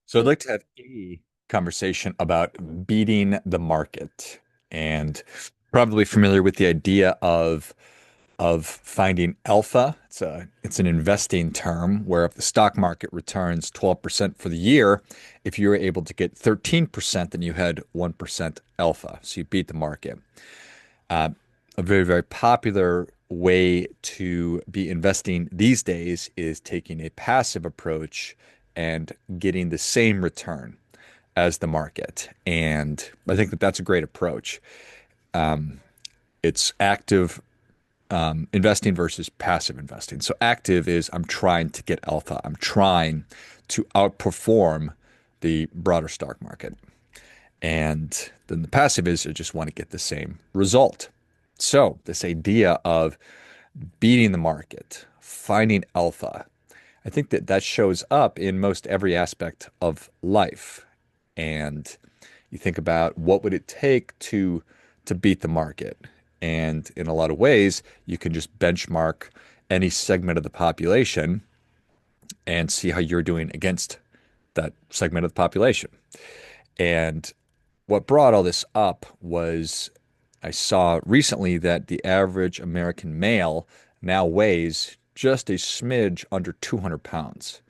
So I'd like to have a conversation about beating the market and probably familiar with the idea of finding alpha. It's an investing term where if the stock market returns 12% for the year, if you're able to get 13%, then you had 1% alpha. So you beat the market. Uh, a very, very popular way to be investing these days is taking a passive approach and getting the same return as the market. And I think that that's a great approach. It's active investing versus passive investing. So active is I'm trying to get alpha. I'm trying to outperform the broader stock market. And then the passive is I just want to get the same result. So this idea of beating the market, finding alpha, I think that that shows up in most every aspect of life. And you think about what would it take to beat the market. And in a lot of ways, you can just benchmark any segment of the population and see how you're doing against that segment of the population. And what brought all this up was I saw recently that the average American male now weighs just a smidge under 200 pounds.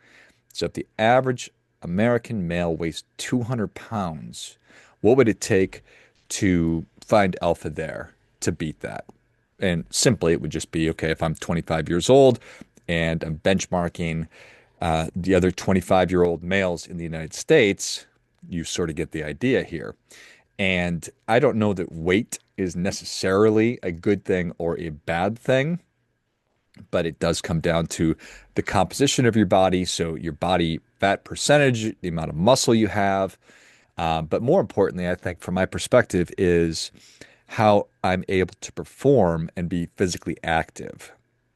So if the average American male weighs 200 pounds, what would it take to find alpha there to beat that? And simply, it would just be okay, if I'm 25 years old and I'm benchmarking the other 25-year-old males in the United States, you sort of get the idea here. And I don't know that weight is necessarily a good thing or a bad thing, but it does come down to the composition of your body. So your body fat percentage, the amount of muscle you have. But more importantly, I think from my perspective is how I'm able to perform and be physically active.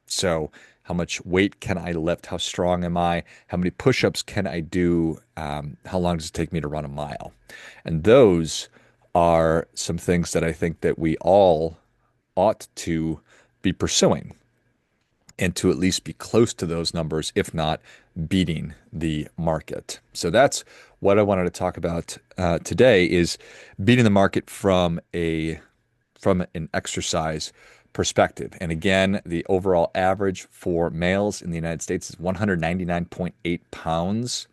So how much weight can I lift? How strong am I? How many push-ups can I do? How long does it take me to run a mile? And those are some things that I think that we all ought to be pursuing and to at least be close to those numbers, if not beating the market. So that's what I wanted to talk about today is beating the market from an exercise perspective. And again, the overall average for males in the United States is 199.8 pounds.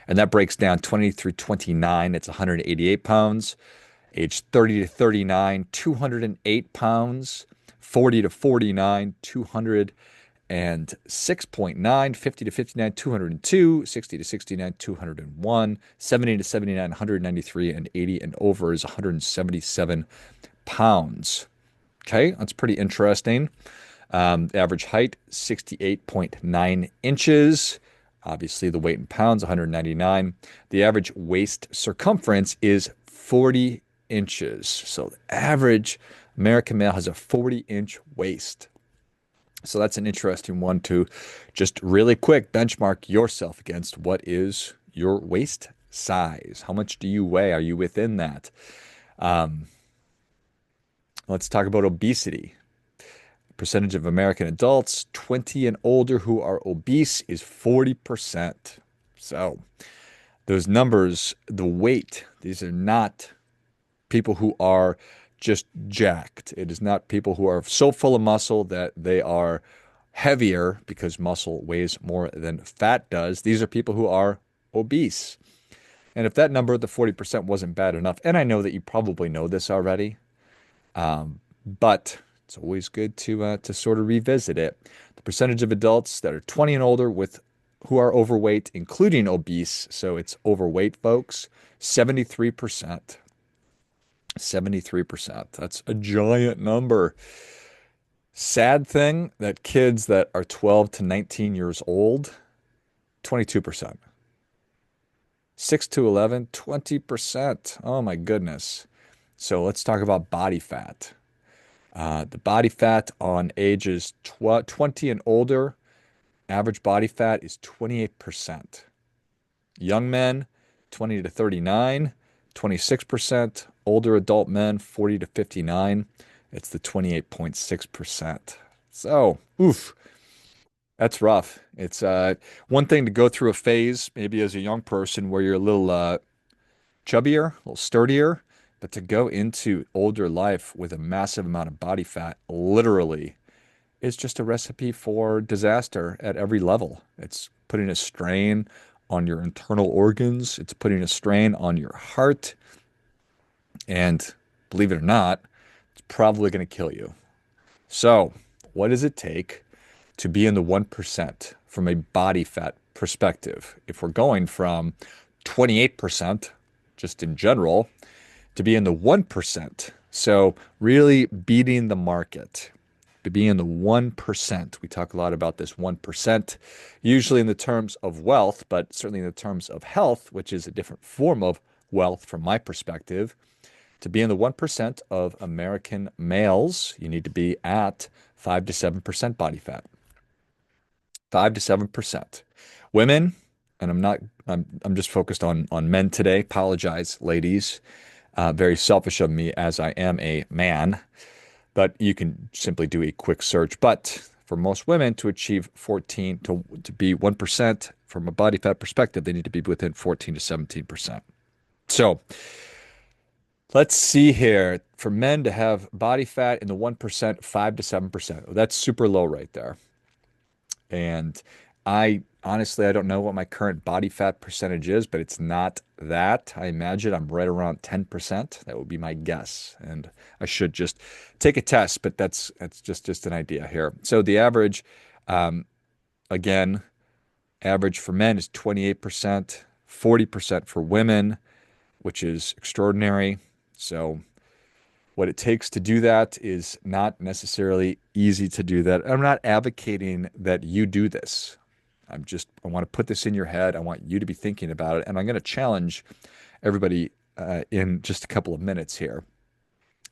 And that breaks down 20 through 29, it's 188 pounds. Age 30 to 39, 208 pounds. 40 to 49, 206.9, 50 to 59, 202, 60 to 69, 201, 70 to 79, 193, and 80 and over is 177 pounds. Okay, that's pretty interesting. Average height, 68.9 inches. Obviously, the weight in pounds, 199. The average waist circumference is 40 inches. So the average American male has a 40-inch waist. So that's an interesting one to just really quick benchmark yourself against. What is your waist size? How much do you weigh? Are you within that? Um, let's talk about obesity. Percentage of American adults 20 and older who are obese is 40%. So those numbers, the weight, these are not people who are just jacked. It is not people who are so full of muscle that they are heavier because muscle weighs more than fat does. These are people who are obese. And if that number, the 40% wasn't bad enough, and I know that you probably know this already, but it's always good to sort of revisit it. The percentage of adults that are 20 and older with who are overweight, including obese, so it's overweight folks, 73%. 73%. That's a giant number. Sad thing that kids that are 12 to 19 years old, 22%. 6 to 11, 20%. Oh my goodness. So let's talk about body fat. The body fat on ages 20 and older, average body fat is 28%. Young men, 20 to 39, 26%. Older adult men, 40 to 59, it's the 28.6%. So, oof. That's rough. It's one thing to go through a phase, maybe as a young person, where you're a little chubbier, a little sturdier, but to go into older life with a massive amount of body fat, literally, is just a recipe for disaster at every level. It's putting a strain on your internal organs, it's putting a strain on your heart, and believe it or not, it's probably going to kill you. So, what does it take to be in the 1% from a body fat perspective? If we're going from 28% just in general to be in the 1%. So, really beating the market, to be in the 1%. We talk a lot about this 1%, usually in the terms of wealth, but certainly in the terms of health, which is a different form of wealth from my perspective. To be in the 1% of American males, you need to be at 5 to 7% body fat. 5 to 7%. Women, and I'm just focused on men today. Apologize, ladies. Very selfish of me as I am a man, but you can simply do a quick search. But for most women to achieve 14 to be 1% from a body fat perspective, they need to be within 14 to 17%. So let's see here. For men to have body fat in the 1%, 5 to 7%. That's super low right there. And I honestly, I don't know what my current body fat percentage is, but it's not that. I imagine I'm right around 10%. That would be my guess. And I should just take a test, but that's just an idea here. So the average, um, again, average for men is 28%, 40% for women, which is extraordinary. So what it takes to do that is not necessarily easy to do that. I'm not advocating that you do this. I want to put this in your head. I want you to be thinking about it. And I'm going to challenge everybody in just a couple of minutes here.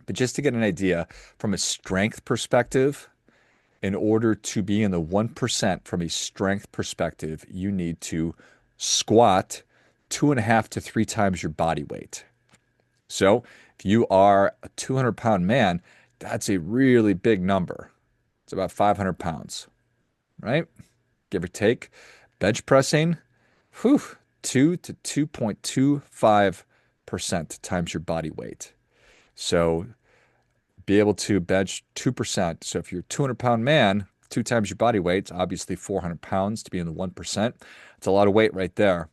But just to get an idea from a strength perspective, in order to be in the 1% from a strength perspective, you need to squat 2.5 to 3 times your body weight. So if you are a 200-pound man, that's a really big number. It's about 500 pounds, right? Give or take. Bench pressing, whew, 2 to 2.25% times your body weight. So be able to bench 2%. So if you're a 200-pound man, 2 times your body weight, it's obviously 400 pounds to be in the 1%. It's a lot of weight right there.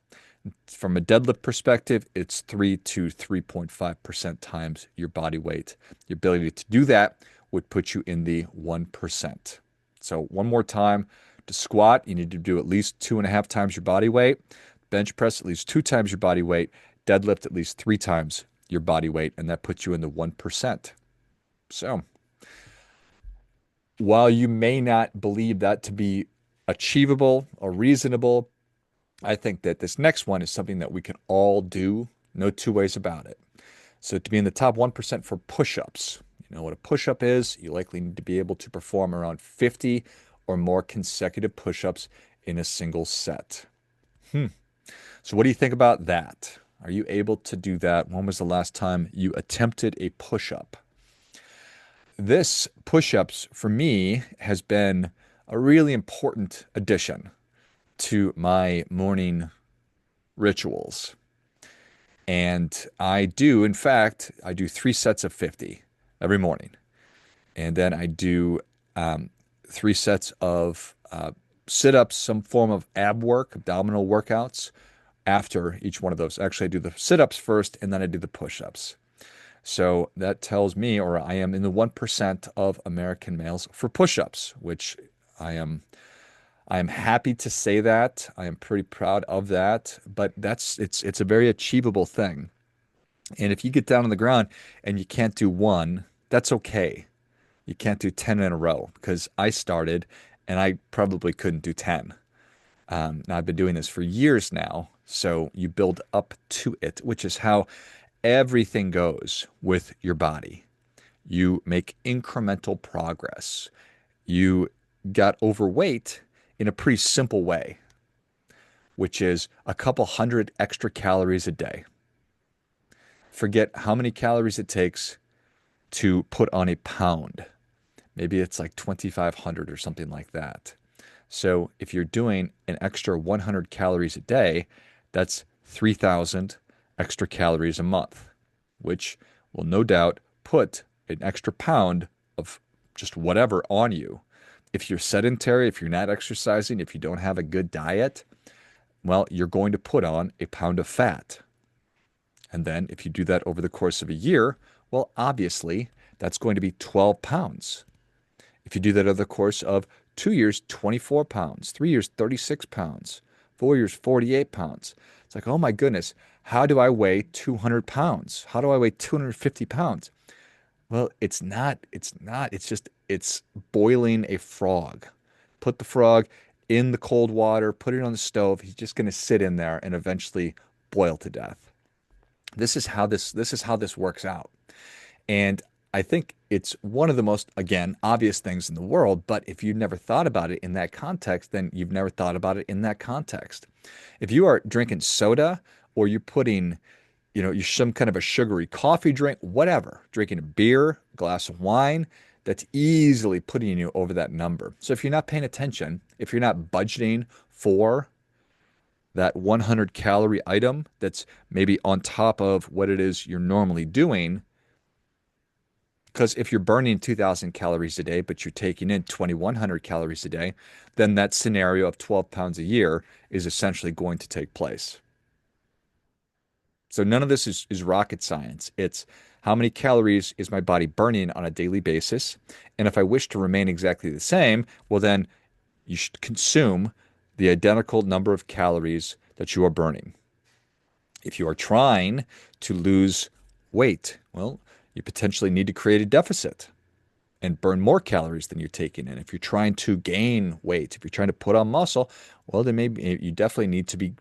From a deadlift perspective, it's 3 to 3.5% times your body weight. Your ability to do that would put you in the 1%. So one more time, to squat, you need to do at least 2.5 times your body weight. Bench press, at least 2 times your body weight. Deadlift, at least 3 times your body weight, and that puts you in the 1%. So while you may not believe that to be achievable or reasonable, I think that this next one is something that we can all do, no two ways about it. So to be in the top 1% for push-ups, you know what a push-up is? You likely need to be able to perform around 50 or more consecutive push-ups in a single set. So what do you think about that? Are you able to do that? When was the last time you attempted a push-up? This push-ups for me has been a really important addition to my morning rituals. And in fact, I do 3 sets of 50 every morning. And then I do 3 sets of sit-ups, some form of ab work, abdominal workouts after each one of those. Actually, I do the sit-ups first and then I do the push-ups. So that tells me, or I am in the 1% of American males for push-ups, which I am happy to say that. I am pretty proud of that, but it's a very achievable thing. And if you get down on the ground and you can't do one, that's okay. You can't do 10 in a row because I started and I probably couldn't do 10. Now I've been doing this for years now, so you build up to it, which is how everything goes with your body. You make incremental progress. You got overweight in a pretty simple way, which is a couple hundred extra calories a day. Forget how many calories it takes to put on a pound. Maybe it's like 2,500 or something like that. So if you're doing an extra 100 calories a day, that's 3,000 extra calories a month, which will no doubt put an extra pound of just whatever on you. If you're sedentary, if you're not exercising, if you don't have a good diet, well, you're going to put on a pound of fat. And then if you do that over the course of a year, well, obviously, that's going to be 12 pounds. If you do that over the course of 2 years, 24 pounds, 3 years, 36 pounds, 4 years, 48 pounds. It's like, oh my goodness, how do I weigh 200 pounds? How do I weigh 250 pounds? Well, it's boiling a frog. Put the frog in the cold water, put it on the stove. He's just going to sit in there and eventually boil to death. This is how this works out. And I think it's one of the most, again, obvious things in the world. But if you've never thought about it in that context, then you've never thought about it in that context. If you are drinking soda or you're putting, you some kind of a sugary coffee drink, whatever, drinking a beer, glass of wine, that's easily putting you over that number. So if you're not paying attention, if you're not budgeting for that 100 calorie item that's maybe on top of what it is you're normally doing, because if you're burning 2,000 calories a day, but you're taking in 2,100 calories a day, then that scenario of 12 pounds a year is essentially going to take place. So none of this is rocket science. It's how many calories is my body burning on a daily basis? And if I wish to remain exactly the same, well, then you should consume the identical number of calories that you are burning. If you are trying to lose weight, well, you potentially need to create a deficit and burn more calories than you're taking in. If you're trying to gain weight, if you're trying to put on muscle, well, then maybe you definitely need to be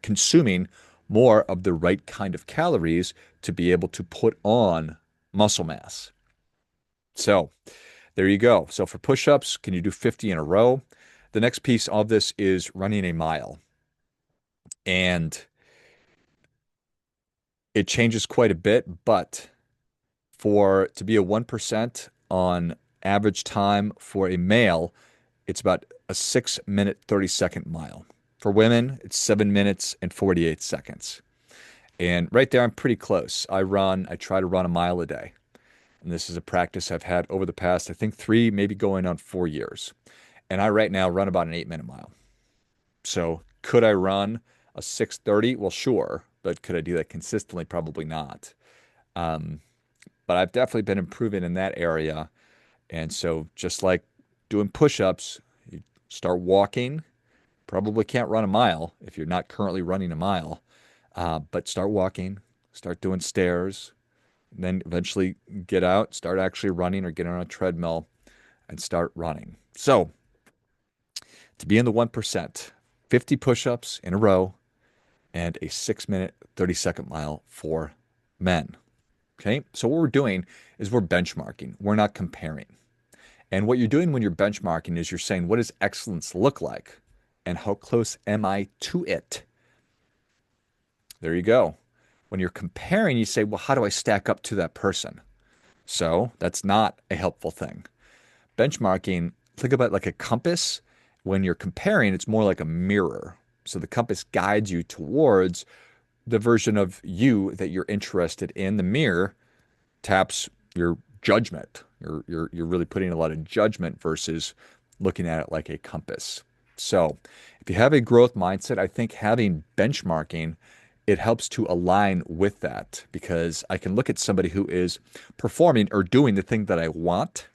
consuming more of the right kind of calories to be able to put on muscle mass. So there you go. So for push-ups, can you do 50 in a row? The next piece of this is running a mile. And it changes quite a bit, but for to be a 1% on average time for a male, it's about a 6 minute, 30-second mile. For women, it's 7 minutes and 48 seconds. And right there, I'm pretty close. I try to run a mile a day. And this is a practice I've had over the past, I think 3, maybe going on 4 years. And I right now run about an 8-minute mile. So could I run a 6:30? Well, sure. But could I do that consistently? Probably not. Um, but I've definitely been improving in that area. And so just like doing push-ups, you start walking. Probably can't run a mile if you're not currently running a mile. But start walking, start doing stairs, and then eventually get out, start actually running or get on a treadmill and start running. So to be in the 1%, 50 push-ups in a row and a 6 minute, 30-second mile for men. Okay, so what we're doing is we're benchmarking. We're not comparing. And what you're doing when you're benchmarking is you're saying, what does excellence look like? And how close am I to it? There you go. When you're comparing, you say, well, how do I stack up to that person? So that's not a helpful thing. Benchmarking, think about it like a compass. When you're comparing, it's more like a mirror. So the compass guides you towards the version of you that you're interested in. The mirror taps your judgment. You're really putting a lot of judgment versus looking at it like a compass. So if you have a growth mindset, I think having benchmarking, it helps to align with that because I can look at somebody who is performing or doing the thing that I want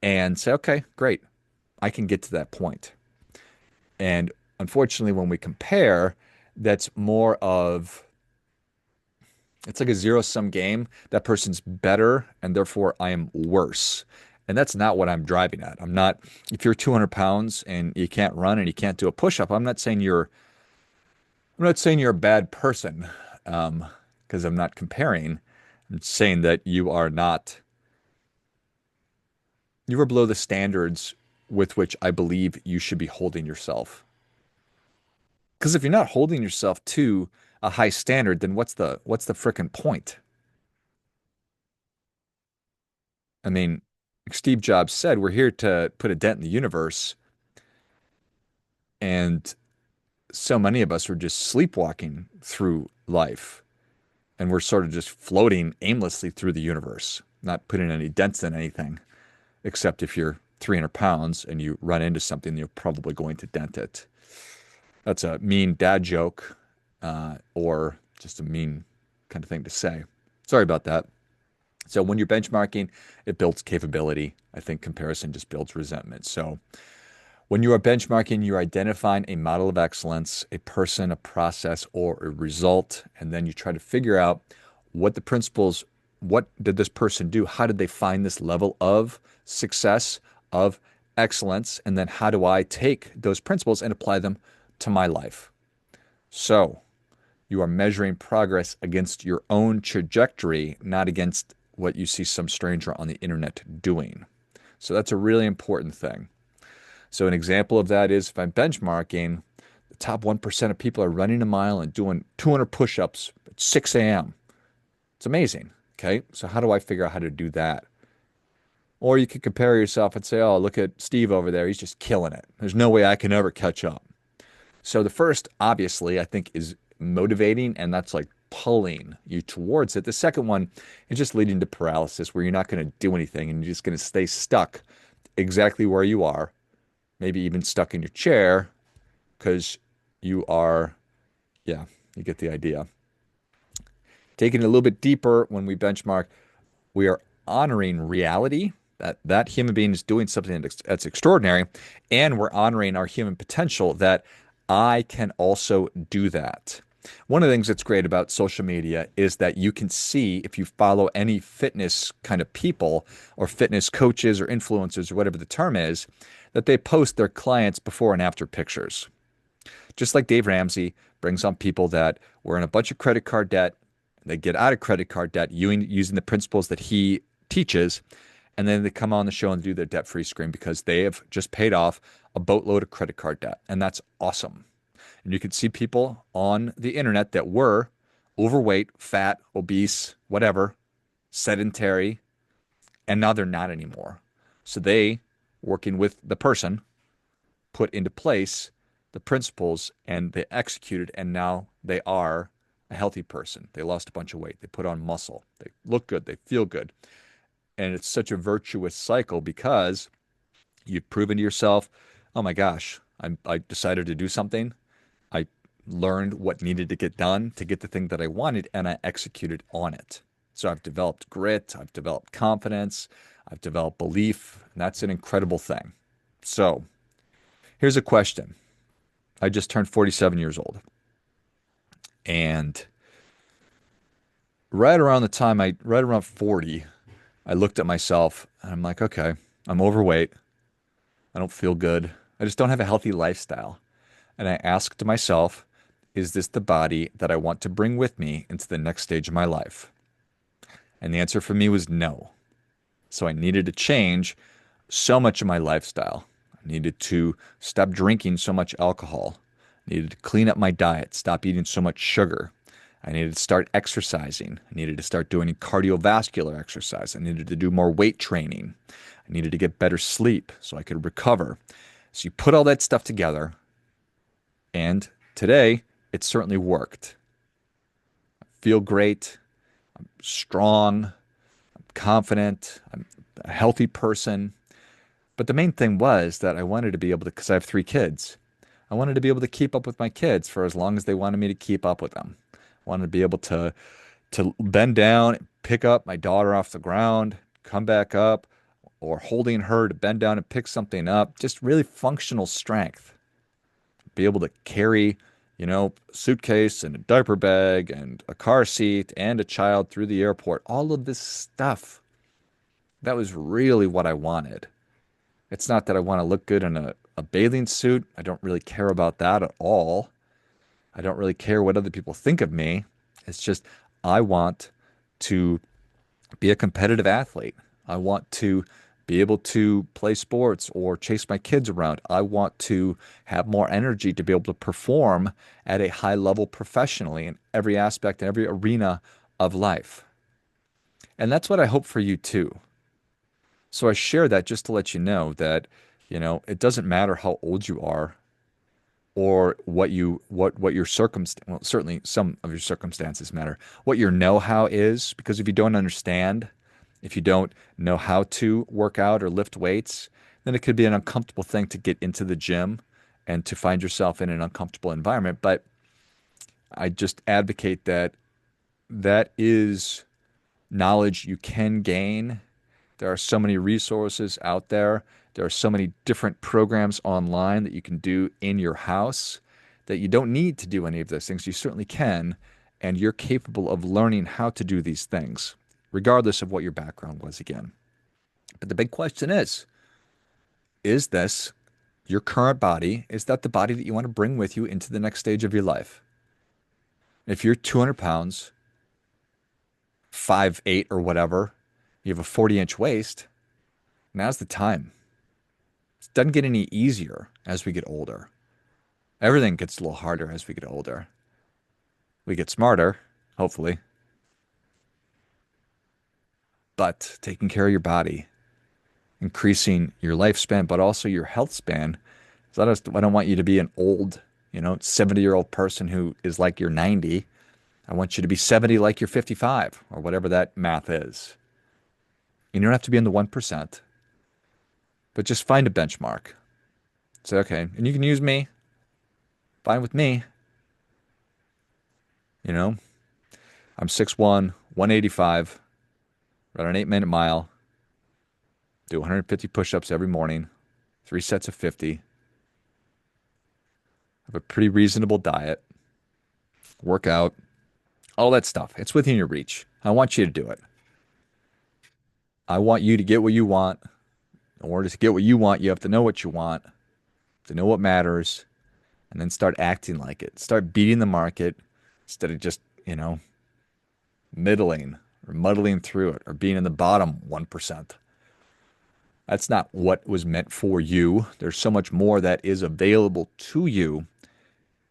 and say, okay, great, I can get to that point. And unfortunately, when we compare, that's more of it's like a zero-sum game. That person's better, and therefore I am worse. And that's not what I'm driving at. I'm not, if you're 200 pounds and you can't run and you can't do a push-up, I'm not saying you're a bad person, because I'm not comparing. I'm saying that you are below the standards with which I believe you should be holding yourself. Because if you're not holding yourself to a high standard, then what's the frickin' point? I mean, like Steve Jobs said, we're here to put a dent in the universe. And so many of us are just sleepwalking through life, and we're sort of just floating aimlessly through the universe, not putting any dents in anything, except if you're 300 pounds and you run into something, you're probably going to dent it. That's a mean dad joke, or just a mean kind of thing to say. Sorry about that. So when you're benchmarking, it builds capability. I think comparison just builds resentment. So when you are benchmarking, you're identifying a model of excellence, a person, a process, or a result, and then you try to figure out what the principles, what did this person do? How did they find this level of success, of excellence? And then how do I take those principles and apply them to my life? So you are measuring progress against your own trajectory, not against what you see some stranger on the internet doing. So that's a really important thing. So an example of that is if I'm benchmarking, the top 1% of people are running a mile and doing 200 push-ups at 6 a.m. It's amazing. Okay. So how do I figure out how to do that? Or you could compare yourself and say, oh, look at Steve over there. He's just killing it. There's no way I can ever catch up. So the first, obviously, I think is motivating, and that's like pulling you towards it. The second one is just leading to paralysis where you're not going to do anything and you're just going to stay stuck exactly where you are, maybe even stuck in your chair because you are, yeah, you get the idea. Taking it a little bit deeper when we benchmark, we are honoring reality that that human being is doing something that's extraordinary, and we're honoring our human potential that I can also do that. One of the things that's great about social media is that you can see if you follow any fitness kind of people or fitness coaches or influencers or whatever the term is, that they post their clients before and after pictures. Just like Dave Ramsey brings on people that were in a bunch of credit card debt, they get out of credit card debt using the principles that he teaches, and then they come on the show and do their debt-free screen because they have just paid off a boatload of credit card debt, and that's awesome. And you can see people on the internet that were overweight, fat, obese, whatever, sedentary, and now they're not anymore. So they, working with the person, put into place the principles and they executed, and now they are a healthy person. They lost a bunch of weight. They put on muscle. They look good. They feel good. And it's such a virtuous cycle because you've proven to yourself, oh my gosh, I decided to do something. I learned what needed to get done to get the thing that I wanted, and I executed on it. So I've developed grit, I've developed confidence, I've developed belief, and that's an incredible thing. So here's a question. I just turned 47 years old. And right around 40, I looked at myself and I'm like, okay, I'm overweight. I don't feel good. I just don't have a healthy lifestyle. And I asked myself, is this the body that I want to bring with me into the next stage of my life? And the answer for me was no. So I needed to change so much of my lifestyle. I needed to stop drinking so much alcohol. I needed to clean up my diet, stop eating so much sugar. I needed to start exercising. I needed to start doing cardiovascular exercise. I needed to do more weight training. I needed to get better sleep so I could recover. So you put all that stuff together, and today it certainly worked. I feel great. I'm strong. I'm confident. I'm a healthy person. But the main thing was that I wanted to be able to, because I have 3 kids, I wanted to be able to keep up with my kids for as long as they wanted me to keep up with them. I wanted to be able to bend down, pick up my daughter off the ground, come back up, or holding her to bend down and pick something up. Just really functional strength. Be able to carry, a suitcase and a diaper bag and a car seat and a child through the airport. All of this stuff. That was really what I wanted. It's not that I want to look good in a bathing suit. I don't really care about that at all. I don't really care what other people think of me. It's just I want to be a competitive athlete. I want to be able to play sports or chase my kids around. I want to have more energy to be able to perform at a high level professionally in every aspect and every arena of life. And that's what I hope for you too. So I share that just to let you know that, it doesn't matter how old you are. or what your circumstance, well, certainly some of your circumstances matter, what your know-how is, because if you don't understand, if you don't know how to work out or lift weights, then it could be an uncomfortable thing to get into the gym and to find yourself in an uncomfortable environment. But I just advocate that that is knowledge you can gain. There are so many resources out there. There are so many different programs online that you can do in your house that you don't need to do any of those things. You certainly can, and you're capable of learning how to do these things, regardless of what your background was again. But the big question is this your current body? Is that the body that you want to bring with you into the next stage of your life? If you're 200 pounds, 5'8" or whatever, you have a 40-inch waist, now's the time. It doesn't get any easier as we get older. Everything gets a little harder as we get older. We get smarter, hopefully, but taking care of your body, increasing your lifespan, but also your health span. So I don't want you to be an old, 70-year-old person who is like you're 90. I want you to be 70 like you're 55 or whatever that math is. You don't have to be in the 1%, but just find a benchmark. Say, okay, and you can use me, fine with me. You know, I'm 6'1", 185, run an 8-minute mile, do 150 push-ups every morning, 3 sets of 50, have a pretty reasonable diet, work out, all that stuff. It's within your reach. I want you to do it. I want you to get what you want. In order to get what you want, you have to know what you want, to know what matters, and then start acting like it. Start beating the market instead of just, middling or muddling through it or being in the bottom 1%. That's not what was meant for you. There's so much more that is available to you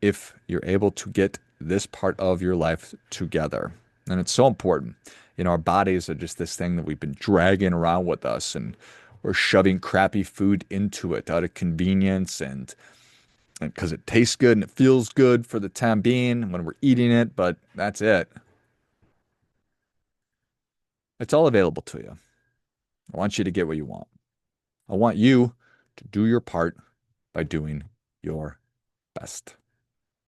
if you're able to get this part of your life together. And it's so important. Our bodies are just this thing that we've been dragging around with us, and we're shoving crappy food into it out of convenience and because it tastes good and it feels good for the time being when we're eating it, but that's it. It's all available to you. I want you to get what you want. I want you to do your part by doing your best.